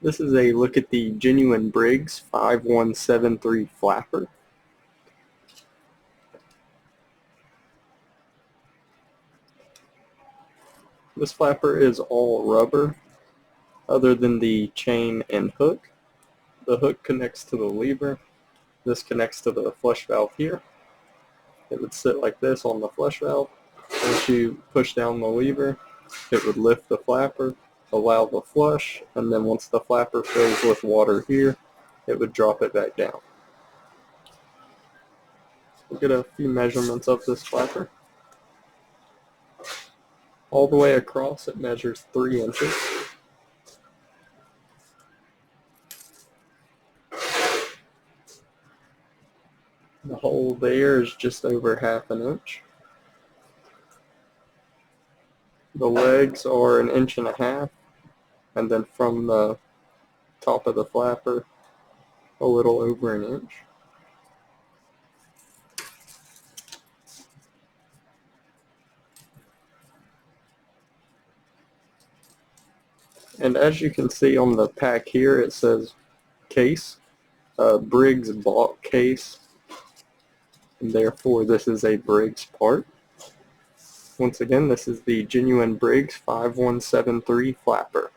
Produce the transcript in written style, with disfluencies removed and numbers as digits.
This is a look at the Genuine Briggs 5173 flapper. This flapper is all rubber other than the chain and hook. The hook connects to the lever. This connects to the flush valve here. It would sit like this on the flush valve. Once you push down the lever, it would lift the flapper, allow the flush, and then once the flapper fills with water here, it would drop it back down. We'll get a few measurements of this flapper. All the way across, it measures 3 inches. The hole there is just over 1/2 inch. The legs are 1.5 inches, and then from the top of the flapper, a little over 1 inch. And as you can see on the pack here, it says case, Briggs bought case, and therefore this is a Briggs part. Once again, this is the Genuine Briggs 5173 flapper.